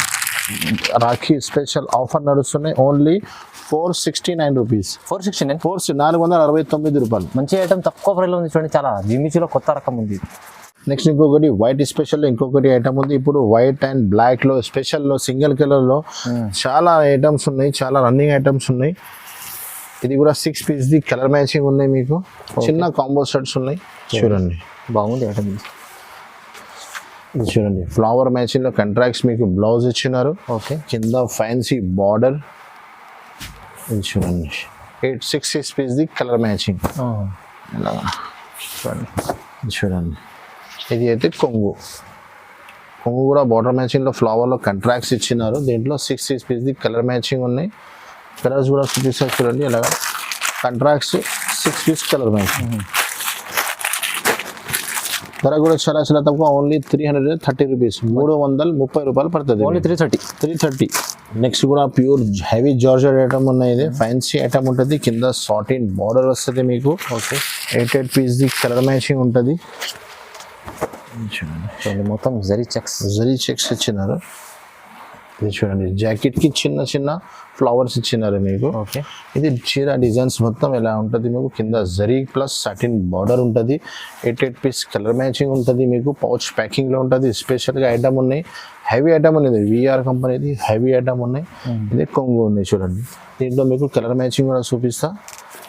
A: రాఖీ స్పెషల్ ఆఫర్ నడుస్తున్నాయి. Only 469 rupees. 469 రూపాయలు.
B: మంచి ఐటమ్ తక్కువ ప్రైస్లో ఉంది చూడండి. చాలా జిమిచూలో కొత్త రకం ఉంది.
A: నెక్స్ట్ ఇంకొకటి వైట్ స్పెషల్లో ఇంకొకటి ఐటమ్ ఉంది. ఇప్పుడు వైట్ అండ్ బ్లాక్ లో స్పెషల్లో సింగిల్ కలర్ లో చాలా ఐటమ్స్ ఉన్నాయి, చాలా రన్నింగ్ ఐటమ్స్ ఉన్నాయి. ఇది కూడా 6 పీస్ ది కలర్ మ్యాచింగ్ ఉన్నాయి మీకు. చిన్న కాంబో సెట్స్ ఉన్నాయి చూడండి.
B: బాగుంది ఐటమ్.
A: ఇది చూడండి, ఫ్లవర్ మ్యాచింగ్ లో కంట్రాక్ట్స్ మీకు బ్లౌజ్ ఇచ్చినారు.
B: ఓకే,
A: కింద ఫ్యాన్సీ బార్డర్. ఇది చూడండి 6 పీస్ ది కలర్ మ్యాచింగ్. చూడండి ఇది అయితే కొంగు కూడా బార్డర్ మ్యాచింగ్ లో ఫ్లవర్ లో కంట్రాక్ట్స్ ఇచ్చినారు. దీంట్లో 6 పీస్ ది కలర్ మ్యాచింగ్ ఉన్నాయి. కలర్స్ కూడా చూపిస్తారు చూడండి ఇలాగా. Contrasts 6 piece colour matching. ధర కూడా చాలా చాలా తక్కువ, ఓన్లీ 330 రూపీస్. 330 రూపాయలు పడుతుంది.
B: ఓన్లీ 330.
A: నెక్స్ట్ కూడా ప్యూర్ హెవీ జార్జెట్ ఐటమ్ ఉన్నాయి. ఇది ఫ్యాన్సీ ఐటమ్ ఉంటుంది. కింద సాటిన్ బార్డర్ వస్తుంది మీకు.
B: Okay,
A: 8 piece the colour matching ఉంటుంది.
B: మొత్తం జరీ చెక్స్
A: ఇచ్చినారు. ఇది చూడండి, జాకెట్ కి చిన్న ఫ్లవర్స్ ఇచ్చినారు మీకు.
B: ఓకే,
A: ఇది చీర డిజైన్స్ మొత్తం ఎలా ఉంటుంది మీకు. కింద జరీ ప్లస్ సాటిన్ బార్డర్ ఉంటుంది. 8 పీస్ కలర్ మ్యాచింగ్ ఉంటుంది మీకు. పౌచ్ ప్యాకింగ్ లో ఉంటుంది. స్పెషల్ గా ఐటమ్ ఉన్నాయి, హెవీ ఐటమ్ ఉన్నది. విఆర్ కంపెనీది హెవీ ఐటమ్ ఉన్నాయి. ఇది కొంగు ఉన్నాయి చూడండి. దీంట్లో మీకు కలర్ మ్యాచింగ్ కూడా చూపిస్తా.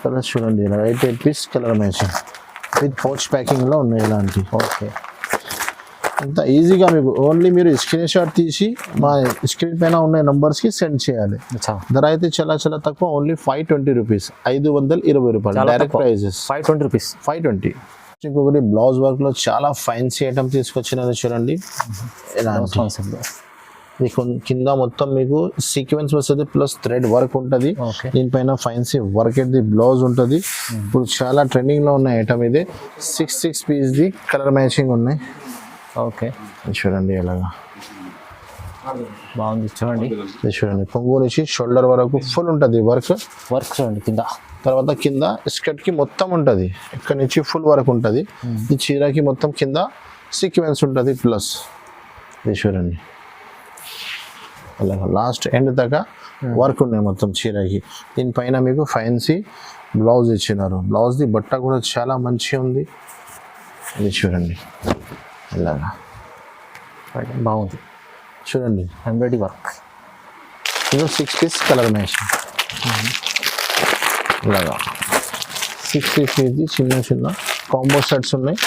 A: కలర్స్ చూడండి, 8 piece colour matching with pouch packing లో ఉన్నాయి ఇలాంటి.
B: ఓకే,
A: ఇంత ఈజీగా మీకు ఓన్లీ మీరు స్క్రీన్ షాట్ తీసి మా స్క్రీన్ పైన ఉన్న నంబర్స్కి సెండ్ చేయాలి. ధర అయితే చాలా చాలా తక్కువ, ఓన్లీ 520 రూపీస్. 520 రూపాయలు డైరెక్ట్ ప్రైజెస్.
B: 520 రూపీస్.
A: 520. ఇంకొకటి బ్లౌజ్ వర్క్ లో చాలా ఫ్యాన్సీ ఐటమ్ తీసుకొచ్చినది చూడండి. కింద మొత్తం మీకు సీక్వెన్స్ వస్తుంది ప్లస్ థ్రెడ్ వర్క్ ఉంటుంది. దీనిపైన ఫ్యాన్సీ వర్క్ ది బ్లౌజ్ ఉంటుంది. ఇప్పుడు చాలా ట్రెండింగ్ లో ఉన్న ఐటమ్ ఇది. 6 పీస్ ది కలర్ మ్యాచింగ్ ఉన్నాయి.
B: ఓకే,
A: చూడండి ఎలాగా
B: బాగుంది
A: చూడండి. కొంగు నుంచి షోల్డర్ వరకు ఫుల్ ఉంటుంది వర్క్
B: చూడండి. కింద
A: తర్వాత కింద స్కర్ట్ కి మొత్తం ఉంటుంది. ఇక్కడ నుంచి ఫుల్ వర్క్ ఉంటుంది. ఈ చీరకి మొత్తం కింద సీక్వెన్స్ ఉంటుంది ప్లస్ ఇది చూడండి అలాగా లాస్ట్ ఎండ్ దాకా వర్క్ ఉన్నాయి మొత్తం చీరకి. దీనిపైన మీకు ఫ్యాన్సీ బ్లౌజ్ ఇచ్చినారు. బ్లౌజ్ది బట్ట కూడా చాలా మంచిగా ఉంది. ఇది చూడండి ఇలాగా
B: బాగుంది.
A: చూడండి
B: ఎంబ్రాయిడరీ వర్క్.
A: ఇది 6 పీస్ కలర్ మ్యాచింగ్ ఇలాగా 6 పీస్ ఇది చిన్న చిన్న కాంబో సెట్స్ ఉన్నాయి.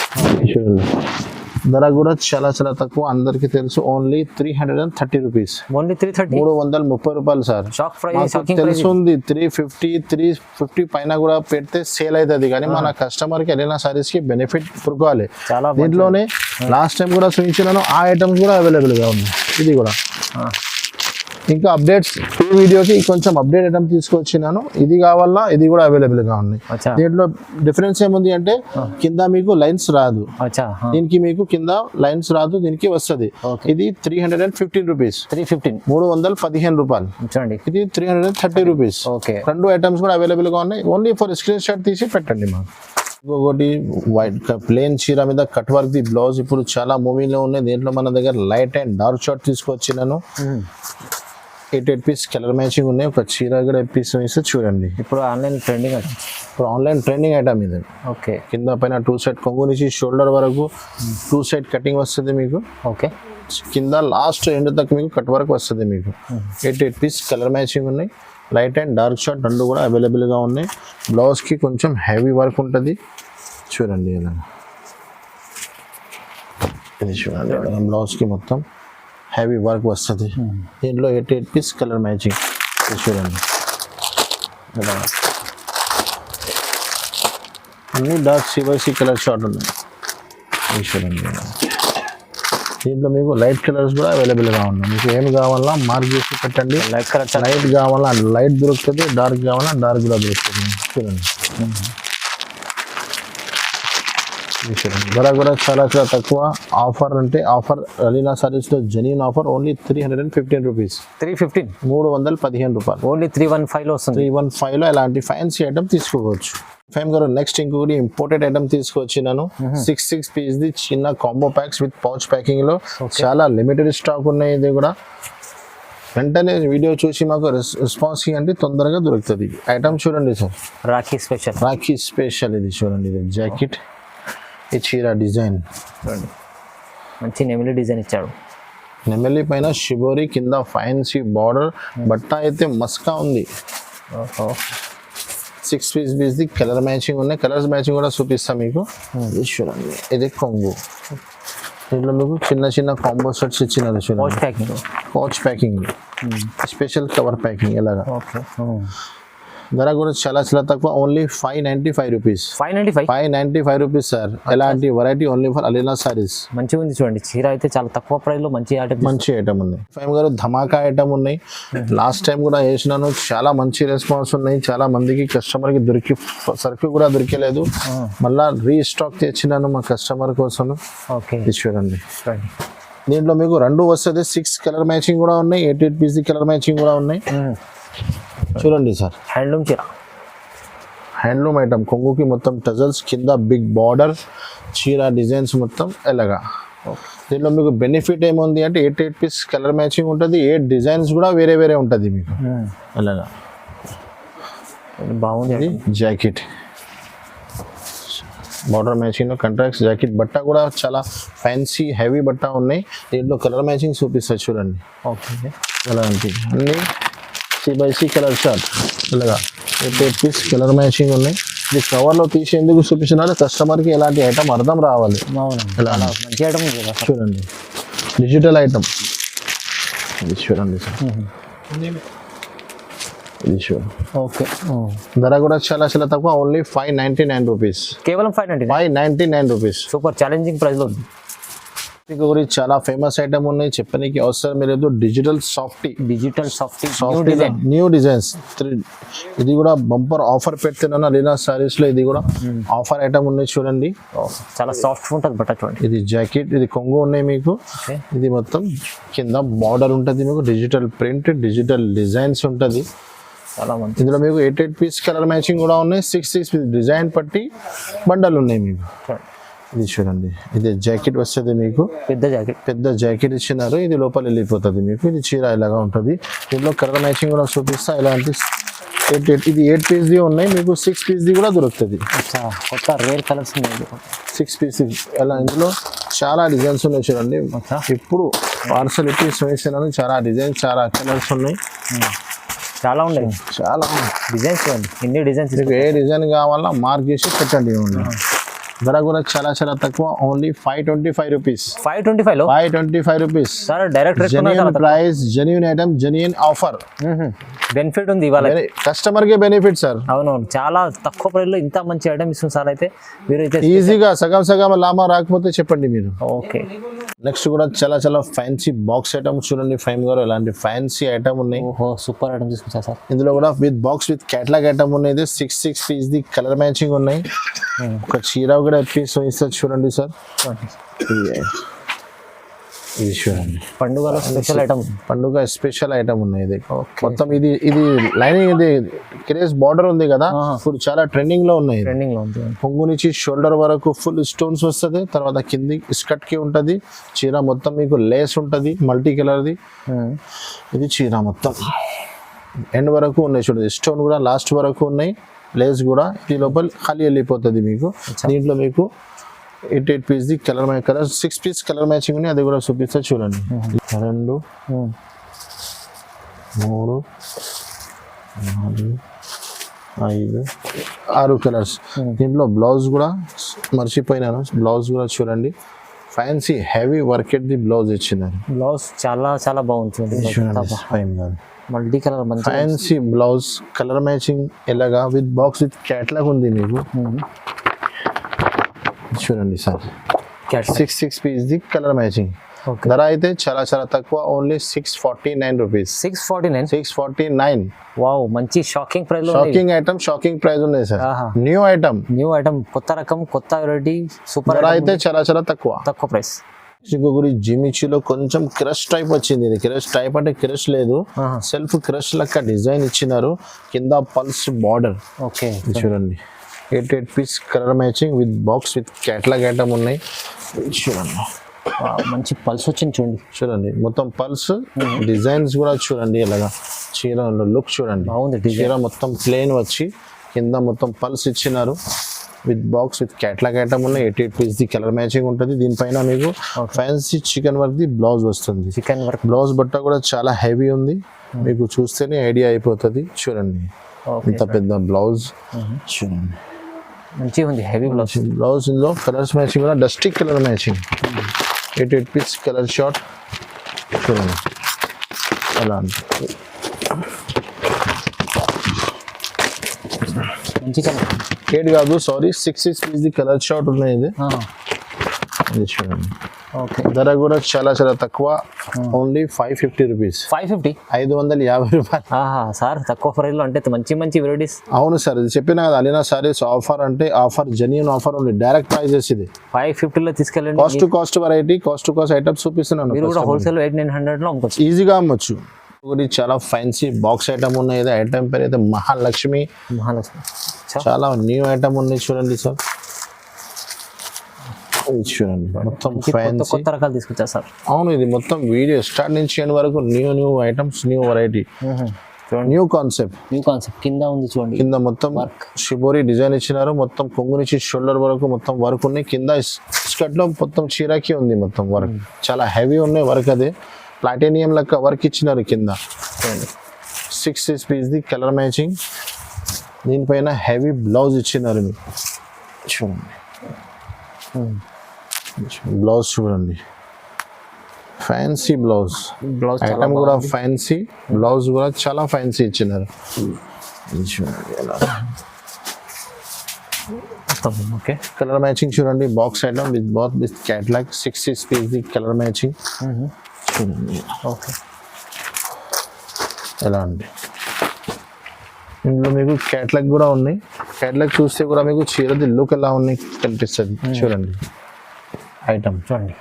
A: చూడండి ధర కూడా చాలా చాలా తక్కువ, అందరికీ తెలుసు. Only 330 rupees.
B: ఓన్లీ 330.
A: 330 రూపాయలు సార్.
B: Shock price.
A: మాకు తెలుసుంది 350 పైన కూడా పెడితే సేల్ అవుతుంది, కానీ మన కస్టమర్కి ఎలినా సారీస్ కి బెనిఫిట్ పురుకోవాలి.
B: చాలా
A: దీంట్లోనే లాస్ట్ టైం కూడా చూపించినాను, ఆ ఐటమ్స్ కూడా అవైలబుల్గా ఉన్నాయి. ఇది కూడా ఇంకా అప్డేట్స్ ఈ వీడియోకి కొంచెం అప్డేట్ ఐటమ్ తీసుకొచ్చినాను. ఇది కావాలా, ఇది కూడా అవైలబుల్గా ఉన్నాయి. దీంట్లో డిఫరెన్స్ ఏముంది అంటే కింద మీకు లైన్స్ రాదు, దీనికి మీకు కింద లైన్స్ రాదు, దీనికి వస్తుంది. ఇది 315 రూపీస్. 315 రూపాయలు. ఇది 330 రూపీస్. రెండు ఐటమ్స్ కూడా అవైలబుల్గా ఉన్నాయి. ఓన్లీ ఫర్ స్క్రీన్ షాట్ తీసి పెట్టండి మాకు. ఇంకొకటి వైట్ ప్లేన్ చీర మీద కట్ వర్క్ ది బ్లౌజ్ ఇప్పుడు చాలా మూవీలో ఉన్నాయి. దీంట్లో మన దగ్గర లైట్ అండ్ డార్క్ షార్ట్ తీసుకొచ్చినాను. 8 పీస్ కలర్ మ్యాచింగ్ ఉన్నాయి. ఒక చీర కూడా పీస్ వేస్తే చూడండి.
B: ఇప్పుడు ఆన్లైన్ ట్రెండింగ్
A: ఐటమ్ ఇది.
B: ఓకే.
A: కింద పైన 2 సైడ్ కొంగు నుంచి షోల్డర్ వరకు 2 సైడ్ కటింగ్ వస్తుంది మీకు.
B: ఓకే.
A: కింద లాస్ట్ ఎండ్ దాకా మీకు కట్ వర్క్ వస్తుంది మీకు. 8 పీస్ కలర్ మ్యాచింగ్ ఉన్నాయి. లైట్ అండ్ డార్క్ షార్ట్ రెండు కూడా అవైలబుల్గా ఉన్నాయి. బ్లౌజ్కి కొంచెం హెవీ వర్క్ ఉంటుంది. చూడండి ఇలా ఇది చూడండి బ్లౌజ్కి మొత్తం హెవీ వర్క్ వస్తుంది. దీంట్లో 8 పీస్ కలర్ మ్యాచింగ్ చూడండి. అన్ని డార్క్ సివైసీ కలర్ షార్ట్ ఉన్నాయి. చూడండి దీంట్లో మీకు లైట్ కలర్స్ కూడా అవైలబుల్గా ఉన్నాయి. మీకు ఏమి కావాలా మార్క్ చేసి పెట్టండి. లైట్ కలర్ లైట్ కావాలా లైట్ దొరుకుతుంది, డార్క్ కావాలా డార్క్ కూడా దొరుకుతుంది. చూడండి ధర కూడా చాలా చాలా తక్కువ. ఆఫర్ అంటే ఆఫర్ అలీనా సారీస్ లో జెన్యూన్ ఆఫర్. Only 315 rupees. 315 రూపాయలు.
B: ఓన్లీ 315 లో వస్తుంది.
A: 315 లో ఇలాంటి ఫ్యాన్సీ ఐటమ్ తీసుకోవచ్చు. ఫైమ్ గారు నెక్స్ట్ ఇంకొకటి ఇంపోర్టెడ్ ఐటమ్ తీసుకొచ్చినాను. 6 పీస్ ది చిన్న combo packs with pouch packing లో చాలా లిమిటెడ్ స్టాక్ ఉన్నాయి. ఇది కూడా వెంటనే వీడియో చూసి మాకు రెస్పాన్స్ అంటే తొందరగా దొరుకుతుంది. ఐటమ్ చూడండి సార్.
B: రాఖీ
A: స్పెషల్ ఇది చూడండి. ఇది జాకెట్, ఈ చీర డిజైన్ చూడండి.
B: మంచి నెమిలి డిజైన్ ఇచ్చాడు.
A: నెమిలి పైన షిబోరి, కింద ఫ్యాన్సీ బార్డర్. బట్ట అయితే మస్కా ఉంది. 6 పీస్ ది కలర్ మ్యాచింగ్ ఉన్నాయి. కలర్స్ మ్యాచింగ్ కూడా చూపిస్తాం మీకు. ఇది చూడండి ఇది కొంగు. దీంట్లో మీకు చిన్న చిన్న కాంబో సెట్స్ ఇచ్చినారు. చూడండి pouch packing special cover packing ఇలాగా. ధర కూడా చాలా చాలా తక్కువ. Only 595 rupees. 595 rupees sir. ఎలాంటి variety only for Alina Sarees.
B: మంచిగా ఉంది చూడండి. చీర అయితే చాలా తక్కువ ప్రైస్ లో మంచి
A: ఐటమ్ ఉంది. ఫైమ్ గారు ధమాకా ఐటమ్ ఉన్నాయి. లాస్ట్ టైం కూడా వేసినాను, చాలా మంచి రెస్పాన్స్ ఉన్నాయి. చాలా మందికి కస్టమర్ కి సరుకు కూడా దొరికలేదు. మళ్ళా రీస్టాక్ తెచ్చినాను మా కస్టమర్ కోసం. చూడండి దీంట్లో మీకు రెండు వస్తుంది. 6 కలర్ మ్యాచింగ్ కూడా ఉన్నాయి. 8 పీస్ కలర్ మ్యాచింగ్ కూడా ఉన్నాయి. చూడండి సార్ హ్యాండ్లూమ్ ఐటమ్. కొంగుకి మొత్తం టజల్స్, కింద బిగ్ బార్డర్, చీర డిజైన్స్ మొత్తం ఎలాగా. దీంట్లో మీకు బెనిఫిట్ ఏముంది అంటే 8 పీస్ కలర్ మ్యాచింగ్ ఉంటుంది. 8 డిజైన్స్ కూడా వేరే వేరే ఉంటుంది మీకు అలాగా.
B: బాగుంది.
A: Jacket border matching contracts jacket. బట్ట కూడా చాలా ఫ్యాన్సీ హెవీ బట్ట ఉన్నాయి. దీంట్లో కలర్ మ్యాచింగ్ చూపిస్తారు చూడండి. అలాంటి అన్ని C/C కలర్ షార్ట్ ఇలాగా 8 పీస్ కలర్ మ్యాచింగ్ ఉన్నాయి. ఇది కవర్లో తీసి ఎందుకు చూపించినారో కస్టమర్కి ఎలాంటి ఐటమ్ అర్థం రావాలి.
B: మంచి ఐటమ్
A: చూడండి డిజిటల్ ఐటమ్. ఇది చూడండి సార్. ఇది చూడండి.
B: ఓకే.
A: ధర కూడా చాలా చాలా తక్కువ. Only 599 rupees.
B: కేవలం
A: 599 రూపీస్.
B: సూపర్ ఛాలెంజింగ్ ప్రైస్ లో ఉంది.
A: గురించి చాలా ఫేమస్ ఐటమ్ ఉన్నాయి, చెప్పడానికి అవసరం లేదు. Digital softy new designs. ఇది కూడా బంపర్ ఆఫర్ పెడుతున్నాను అలీనా సారీస్ లో. ఇది కూడా ఆఫర్ ఐటమ్ ఉన్నాయి చూడండి.
B: చాలా సాఫ్ట్ ఉంటుంది బట్ట చూడండి.
A: ఇది జాకెట్, ఇది కొంగు ఉన్నాయి మీకు. ఇది మొత్తం కింద బార్డర్ ఉంటుంది మీకు. డిజిటల్ ప్రింట్, డిజిటల్ డిజైన్స్ ఉంటుంది.
B: చాలా మంది.
A: ఇందులో మీకు 8 పీస్ కలర్ మ్యాచింగ్ కూడా ఉన్నాయి. 6 పీస్ డిజైన్ పట్టి బండలు ఉన్నాయి మీకు. ఇది చూడండి, ఇది జాకెట్ వస్తుంది మీకు,
B: పెద్ద జాకెట్.
A: పెద్ద జాకెట్ ఇచ్చినారు. ఇది లోపల వెళ్ళిపోతుంది మీకు. ఇది చీర ఇలాగా ఉంటుంది. దీంట్లో కలర్ మ్యాచింగ్ కూడా చూపిస్తా. ఇలాంటి ఇది 8 పీస్ది ఉన్నాయి, మీకు 6 పీస్ది కూడా దొరుకుతుంది.
B: అచ్చా, కొత్త రేర్ కలర్స్ ఉన్నాయి.
A: 6 పీస్ అలా ఇందులో చాలా డిజైన్స్ ఉన్నాయి చూడండి. ఇప్పుడు పార్సల్ ఇప్పి వేసినాను. చాలా డిజైన్స్, చాలా కలర్స్ ఉన్నాయి.
B: చాలా ఉన్నాయి,
A: చాలా
B: డిజైన్స్ చూడండి. ఎన్ని డిజైన్స్
A: మీకు ఏ డిజైన్ కావాలా మార్క్ చేసి పెట్టండి. ధర కూడా చాలా చాలా తక్కువ, ఓన్లీ 525 రూపీస్.
B: 525 లో
A: 525 rupees
B: sir. Direct
A: genuine price, genuine item, genuine offer.
B: Benefit ఉంది ఇవాళ,
A: కస్టమర్ కి బెనిఫిట్ సార్.
B: అవునవును, చాలా తక్కువ ప్రైస్ లో ఇంత మంచి ఐటమ్ ఇస్తుంది సార్. అయితే మీరు అయితే
A: ఈజీగా సగం సగం లాభం రాకపోతే చెప్పండి మీరు.
B: ఓకే.
A: నెక్స్ట్ కూడా చాలా చాలా ఫ్యాన్సీ బాక్స్ ఐటమ్ చూడండి. ఫైమ్ గారు ఇలాంటి ఫ్యాన్సీ ఐటమ్ ఉన్నాయి.
B: ఓహో, సూపర్ ఐటమ్ తీసుకొచ్చా సార్.
A: ఇందులో కూడా with box with catalogue item ఉన్నాయి. 6 పీస్ ది కలర్ మ్యాచింగ్ ఉన్నాయి. ఒక చీర కూడా పీస్ ఇస్తారు చూడండి సార్. ఇది చూడండి,
B: పండుగలో స్పెషల్ ఐటమ్,
A: పండుగ స్పెషల్ ఐటమ్ ఉన్నాయి. ఇది మొత్తం ఇది లైనింగ్, ఇది క్రేజ్ బార్డర్ ఉంది కదా, ఇప్పుడు చాలా ట్రెండింగ్ లో ఉన్నాయి.
B: ట్రెండింగ్ లో ఉంది.
A: పొంగు నుంచి షోల్డర్ వరకు ఫుల్ స్టోన్స్ వస్తుంది. తర్వాత కింది స్కర్ట్ కి ఉంటది. చీర మొత్తం మీకు లేస్ ఉంటది, మల్టీ కలర్ది. ఇది చీర మొత్తం ఎండ్ వరకు ఉన్నాయి చూడండి. స్టోన్ కూడా లాస్ట్ వరకు ఉన్నాయి, లేస్ కూడా. ఇది లోపల ఖాళీ వెళ్ళిపోతుంది మీకు. దీంట్లో మీకు 8 piece the colour 6 piece colour matching ఉన్నాయి. అది కూడా చూపిస్తా చూడండి. 2 3 4 5 6 కలర్స్. దీంట్లో బ్లౌజ్ కూడా మర్చిపోయినాను. బ్లౌజ్ కూడా చూడండి, ఫ్యాన్సీ హెవీ వర్క్ ది బ్లౌజ్ ఇచ్చినారు.
B: బ్లౌజ్ చాలా చాలా బాగుంటుంది. మల్టీ కలర్ మంచి
A: ఫ్యాన్సీ బ్లౌజ్, కలర్ మ్యాచింగ్ ఎలాగా విత్ బాక్స్ విత్ క్యాట్లాగ్ ఉంది మీకు. చూడండి sir, 6 piece the colour matching. ధర అయితే చాలా చాలా తక్కువ, ఓన్లీ 649 రూపీస్. 649.
B: వావ్, మంచి shocking price.
A: Shocking item, shocking price ఉన్నాయి సార్. న్యూ ఐటమ్,
B: కొత్త రకం, కొత్త వెరైటీ, సూపర్.
A: ధర అయితే చాలా చాలా తక్కువ
B: ప్రైస్.
A: ఇంకొకరి జిమిచీలో కొంచెం క్రష్ టైప్ వచ్చింది. ఇది క్రష్ టైప్ అంటే క్రష్ లేదు, సెల్ఫ్ క్రష్ లెక్క డిజైన్ ఇచ్చినారు. కింద పల్స్ బార్డర్.
B: ఓకే,
A: చూడండి, 8 piece colour matching with box with catalogue item ఉన్నాయి. చూడండి,
B: మంచి పల్స్ వచ్చింది
A: చూడండి. మొత్తం పల్స్ డిజైన్స్ కూడా చూడండి. ఇలాగా చీర లుక్ చూడండి. చీర మొత్తం ప్లేన్ వచ్చి కింద మొత్తం పల్స్ ఇచ్చినారు. With box with catalogue item ఉన్నాయి. 8 పీస్ ది కలర్ మ్యాచింగ్ ఉంటుంది. దీనిపైన మీకు ఫ్యాన్సీ చికెన్ వర్క్ ది బ్లౌజ్ వస్తుంది.
B: చికెన్ వర్క్
A: బ్లౌజ్ బట్ట కూడా చాలా హెవీ ఉంది. మీకు చూస్తేనే ఐడియా అయిపోతుంది. చూడండి, ఇంత పెద్ద బ్లౌజ్ చూడండి,
B: మంచిగా ఉంది. హెవీ
A: బ్లౌజ్ ఇందులో కలర్స్ మ్యాచింగ్ కూడా dusty colour matching. 8 piece colour short చూడండి. అలా
B: మంచి కలర్
A: 8 కాదు, sorry 6 piece the colour short ఉన్నాయి. ఇది చూడండి.
B: ఓకే,
A: ధర కూడా చాలా చాలా తక్కువ, ఓన్లీ 550 రూపీస్. 550 రూపాయలు.
B: సార్, తక్కువ ప్రైస్ లో అంటే మంచి మంచి వెరైటీస్.
A: అవును సార్, ఇది చెప్పిన కదా, అలీనా సారీస్ ఆఫర్ అంటే ఆఫర్, జెన్యూన్ ఆఫర్ ఉంది. డైరెక్ట్ ప్రైజెస్ ఇది
B: 550 లో తీసుకెళ్ళండి.
A: కాస్ట్ వెరైటీ, కాస్ట్ ఐటమ్స్ చూపిస్తున్నాను.
B: మీరు కూడా హోల్సేల్ 800-900 లో అమ్ముకోవచ్చు,
A: ఈజీగా అమ్మొచ్చు. ఒకటి చాలా ఫ్యాన్సీ బాక్స్ ఐటమ్ ఉన్నాయి. ఇది ఐటమ్ పేరు అయితే మహాలక్ష్మి. చాలా న్యూ ఐటమ్ ఉన్నాయి చూడండి సార్. చూడండి, మొత్తం ఫ్యాన్సీ
B: కొత్త రకాలు తీసుకొచ్చారు సార్.
A: అవును, ఇది మొత్తం వీడియో స్టార్ట్ నుంచి ఎండ్ వరకు new items, new variety, new concept.
B: కింద ఉంది చూడండి,
A: కింద మొత్తం షిబోరి డిజైన్ ఇచ్చినారు. మొత్తం కొంగు నుంచి షోల్డర్ వరకు మొత్తం వర్క్ ఉన్నాయి. కింద స్కర్ట్ లో మొత్తం చీరకి ఉంది మొత్తం వర్క్. చాలా హెవీ ఉన్నాయి వర్క్. అదే ప్లాటినియం లెక్క వర్క్ ఇచ్చినారు కింద. 6 పీస్ ది కలర్ మ్యాచింగ్. దీనిపైన హెవీ బ్లౌజ్ ఇచ్చినారు మీకు. చూడండి, బ్లౌజ్ చూడండి, ఫ్యాన్సీ బ్లౌజ్ ఐటమ్ కూడా ఫ్యాన్సీ, బ్లౌజ్ కూడా చాలా ఫ్యాన్సీ ఇచ్చినారు.
B: ఓకే,
A: కలర్ మ్యాచింగ్ చూడండి. Box item with catalogue. 6 piece the colour matching చూడండి.
B: ఓకే,
A: ఎలా అండి, ఇందులో మీకు క్యాటలాగ్ కూడా ఉన్నాయి. క్యాటలాగ్ చూస్తే కూడా మీకు చీరది లుక్ ఎలా ఉన్నాయి కనిపిస్తుంది. చూడండి, ఐటమ్
B: చూడండి,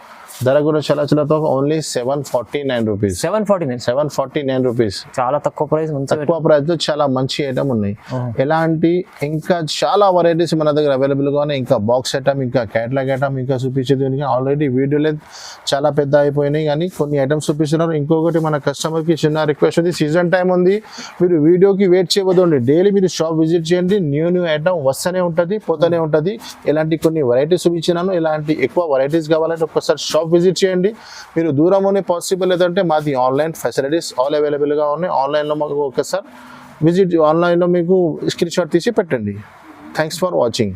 A: ధర కూడా చాలా చాలా తక్కువ, ఓన్లీ 749 రూపీస్.
B: 749.
A: 749 రూపీస్.
B: చాలా తక్కువ ప్రైస్, మంచి
A: తక్కువ ప్రైస్ లో చాలా మంచి ఐటమ్ ఉన్నాయి. ఎలాంటి ఇంకా చాలా వెరైటీస్ మన దగ్గర అవైలబుల్ గా ఉన్నాయి. ఇంకా బాక్స్ ఐటమ్, ఇంకా క్యాటలాగ్ ఐటమ్ ఇంకా చూపించేది. ఆల్రెడీ వీడియోలో చాలా పెద్ద అయిపోయినాయి కానీ కొన్ని ఐటమ్స్ చూపిస్తున్నారు. ఇంకొకటి మన కస్టమర్ కి చిన్న రిక్వెస్ట్ ఉంది, సీజన్ టైం ఉంది, మీరు వీడియోకి వెయిట్ చేయవద్దండి. డైలీ మీరు షాప్ విజిట్ చేయండి, న్యూ ఐటమ్ వస్తూనే ఉంటుంది, పోతూనే ఉంటుంది. ఇలాంటి కొన్ని వెరైటీస్ చూపించినాను. ఇలాంటి ఎక్కువ వెరైటీస్ కావాలంటే ఒక్కసారి షాప్ విజిట్ చేయండి. మీరు దూరంలోనే పాసిబుల్ లేదంటే మాది ఆన్లైన్ ఫెసిలిటీస్ ఆల్ అవైలబుల్గా ఉన్నాయి. ఆన్లైన్లో మాకు ఒకసారి విజిట్, ఆన్లైన్లో మీకు స్క్రీన్ షాట్ తీసి పెట్టండి. Thanks for watching.